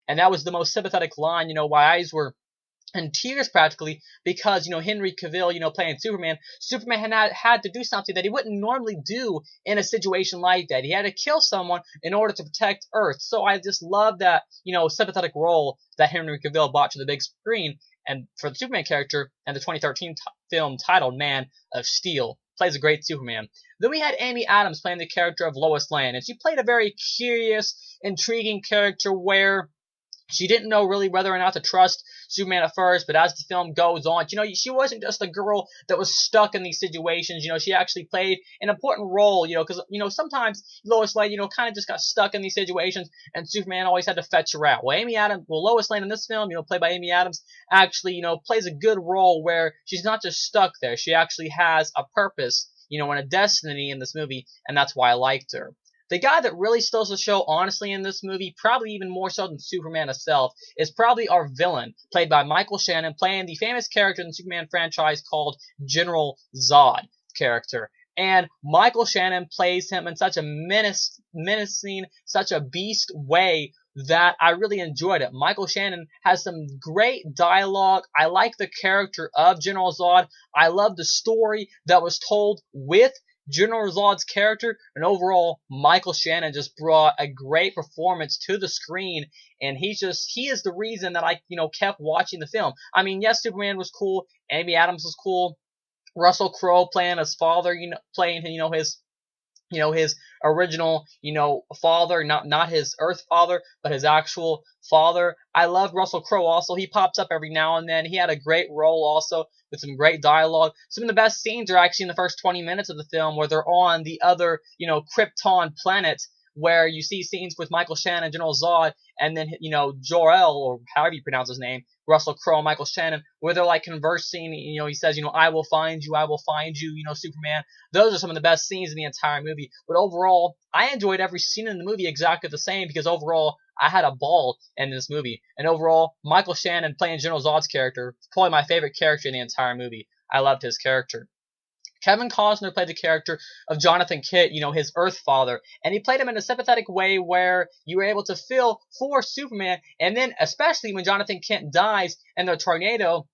And that was the most sympathetic line. My eyes were in tears practically because Henry Cavill playing Superman. Superman had to do something that he wouldn't normally do in a situation like that. He had to kill someone in order to protect Earth. So I just love that sympathetic role that Henry Cavill brought to the big screen, and for the Superman character, and the 2013 film titled Man of Steel plays a great Superman. Then we had Amy Adams playing the character of Lois Lane, and she played a very curious, intriguing character where she didn't know really whether or not to trust Superman at first, but as the film goes on, she wasn't just a girl that was stuck in these situations. She actually played an important role, because, sometimes Lois Lane, kind of just got stuck in these situations, and Superman always had to fetch her out. Well, Lois Lane in this film, played by Amy Adams, actually, plays a good role where she's not just stuck there. She actually has a purpose, and a destiny in this movie, and that's why I liked her. The guy that really steals the show, honestly, in this movie, probably even more so than Superman himself, is probably our villain, played by Michael Shannon, playing the famous character in the Superman franchise called General Zod character. And Michael Shannon plays him in such a menacing, such a beast way that I really enjoyed it. Michael Shannon has some great dialogue. I like the character of General Zod. I love the story that was told with General Zod's character, and overall, Michael Shannon just brought a great performance to the screen, and he is the reason that I, kept watching the film. I mean, yes, Superman was cool, Amy Adams was cool, Russell Crowe playing his father, playing, his original, father, not his Earth father, but his actual father. I love Russell Crowe also. He pops up every now and then. He had a great role also with some great dialogue. Some of the best scenes are actually in the first 20 minutes of the film where they're on the other, Krypton planet, where you see scenes with Michael Shannon, General Zod, and then, Jor-El, or however you pronounce his name, Russell Crowe, Michael Shannon, where they're like conversing, he says, I will find you, Superman. Those are some of the best scenes in the entire movie. But overall, I enjoyed every scene in the movie exactly the same because overall, I had a ball in this movie. And overall, Michael Shannon playing General Zod's character, probably my favorite character in the entire movie. I loved his character. Kevin Costner played the character of Jonathan Kent, his Earth father, and he played him in a sympathetic way where you were able to feel for Superman, and then especially when Jonathan Kent dies in the tornado,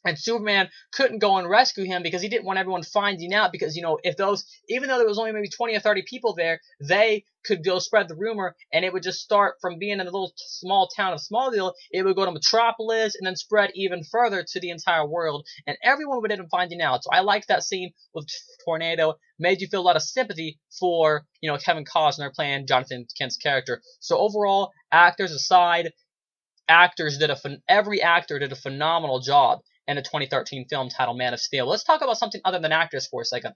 and Superman couldn't go and rescue him because he didn't want everyone finding out because, even though there was only maybe 20 or 30 people there, they could go spread the rumor and it would just start from being in a little small town of Smallville. It would go to Metropolis and then spread even further to the entire world and everyone would end up finding out. So I liked that scene with Tornado. Made you feel a lot of sympathy for, Kevin Costner playing Jonathan Kent's character. So overall, actors aside, every actor did a phenomenal job in the 2013 film titled Man of Steel. Let's talk about something other than actors for a second.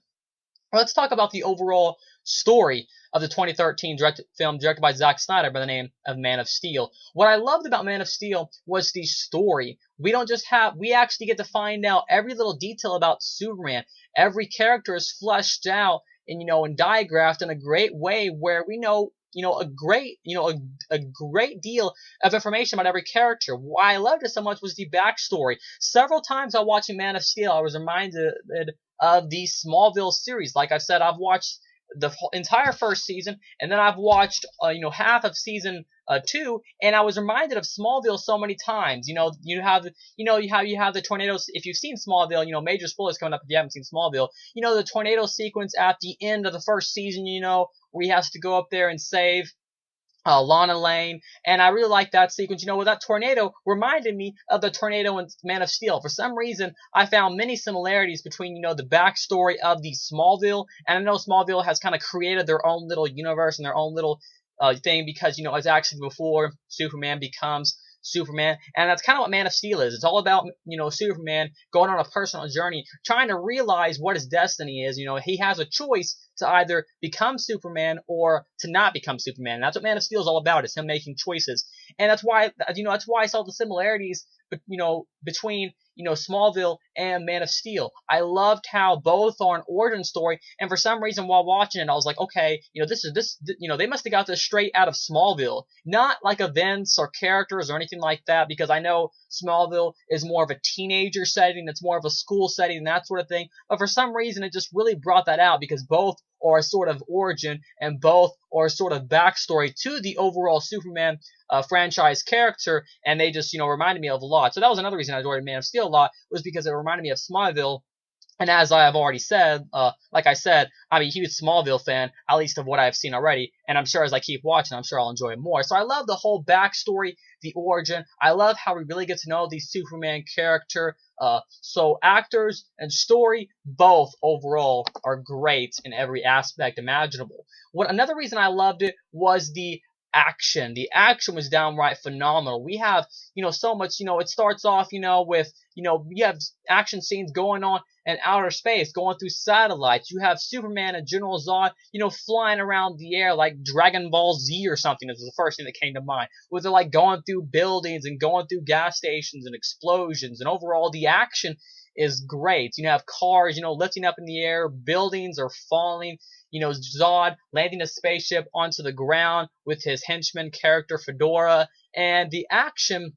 Let's talk about the overall story of the 2013 film directed by Zack Snyder by the name of Man of Steel. What I loved about Man of Steel was the story. We actually get to find out every little detail about Superman. Every character is fleshed out and, and diagrammed in a great way where we know a great deal of information about every character. Why I loved it so much was the backstory. Several times while watching Man of Steel, I was reminded of the Smallville series. Like I said, I've watched the entire first season, and then I've watched, half of season 2, and I was reminded of Smallville so many times. You have the tornadoes. If you've seen Smallville, major spoilers coming up if you haven't seen Smallville. The tornado sequence at the end of the first season, where he has to go up there and save Lana Lane, and I really like that sequence. That tornado reminded me of the tornado in Man of Steel. For some reason, I found many similarities between, the backstory of the Smallville, and I know Smallville has kind of created their own little universe and their own little thing because, it's actually before Superman becomes Superman, and that's kind of what Man of Steel is. It's all about, Superman going on a personal journey, trying to realize what his destiny is. He has a choice to either become Superman or to not become Superman. And that's what Man of Steel is all about. It's him making choices, and that's why I saw the similarities, between Smallville and Man of Steel. I loved how both are an origin story, and for some reason while watching it, I was like, okay, they must have got this straight out of Smallville, not like events or characters or anything like that, because I know Smallville is more of a teenager setting, it's more of a school setting and that sort of thing, but for some reason it just really brought that out because both are a sort of origin and both are a sort of backstory to the overall Superman franchise character, and they just, reminded me of a lot. So that was another reason I enjoyed Man of Steel a lot, was because it reminded me of Smallville. And as I have already said, like I said, I'm a huge Smallville fan, at least of what I've seen already, and I'm sure as I keep watching, I'm sure I'll enjoy it more. So I love the whole backstory, the origin. I love how we really get to know the Superman character. So actors and story, both overall, are great in every aspect imaginable. Another reason I loved it was the action. The action was downright phenomenal. We have, so much, it starts off, with, you have action scenes going on in outer space, going through satellites. You have Superman and General Zod, flying around the air like Dragon Ball Z or something. This was the first thing that came to mind. Where they're like going through buildings and going through gas stations and explosions, and overall the action is great. You have cars, lifting up in the air, buildings are falling, Zod landing a spaceship onto the ground with his henchman character Fedora, and the action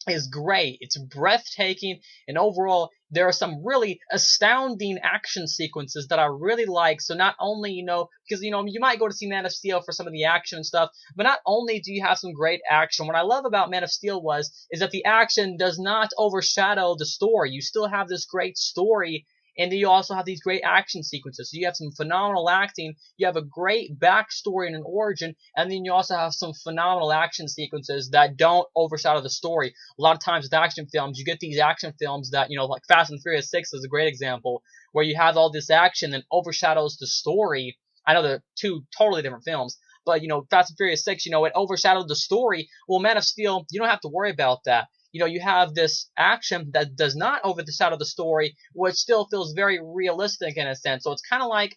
is great. It's breathtaking, and overall there are some really astounding action sequences that I really like. So not only, because you might go to see Man of Steel for some of the action and stuff, but not only do you have some great action, what I love about Man of Steel is that the action does not overshadow the story. You still have this great story, and then you also have these great action sequences. So you have some phenomenal acting, you have a great backstory and an origin, and then you also have some phenomenal action sequences that don't overshadow the story. A lot of times with action films, you get these action films that, like Fast and Furious 6 is a great example, where you have all this action that overshadows the story. I know they're two totally different films, but, Fast and Furious 6, it overshadowed the story. Well, Man of Steel, you don't have to worry about that. You have this action that does not overshadow the story, which still feels very realistic in a sense. So it's kind of like,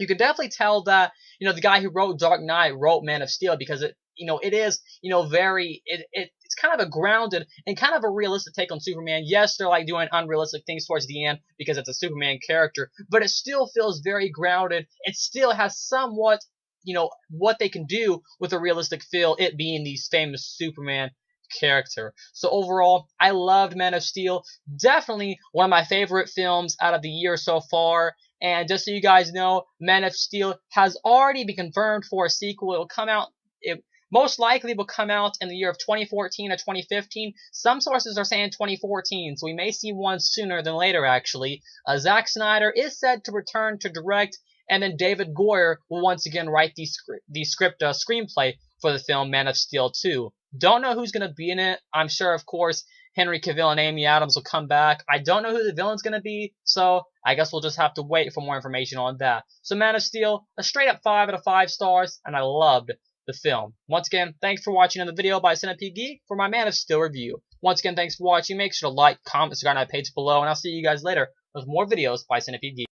you can definitely tell that, the guy who wrote Dark Knight wrote Man of Steel, because it is, it's kind of a grounded and kind of a realistic take on Superman. Yes, they're like doing unrealistic things towards the end because it's a Superman character, but it still feels very grounded. It still has somewhat, what they can do with a realistic feel, it being these famous Superman character. So overall, I loved Man of Steel. Definitely one of my favorite films out of the year so far. And just so you guys know, Man of Steel has already been confirmed for a sequel. It will come out, it most likely will come out in the year of 2014 or 2015. Some sources are saying 2014, so we may see one sooner than later, actually. Zack Snyder is said to return to direct, and then David Goyer will once again write the screenplay for the film Man of Steel 2. Don't know who's going to be in it. I'm sure, of course, Henry Cavill and Amy Adams will come back. I don't know who the villain's going to be, so I guess we'll just have to wait for more information on that. So Man of Steel, a straight up 5 out of 5 stars, and I loved the film. Once again, thanks for watching another video by Centipede Geek for my Man of Steel review. Once again, thanks for watching. Make sure to like, comment, subscribe to my page below, and I'll see you guys later with more videos by Centipede Geek.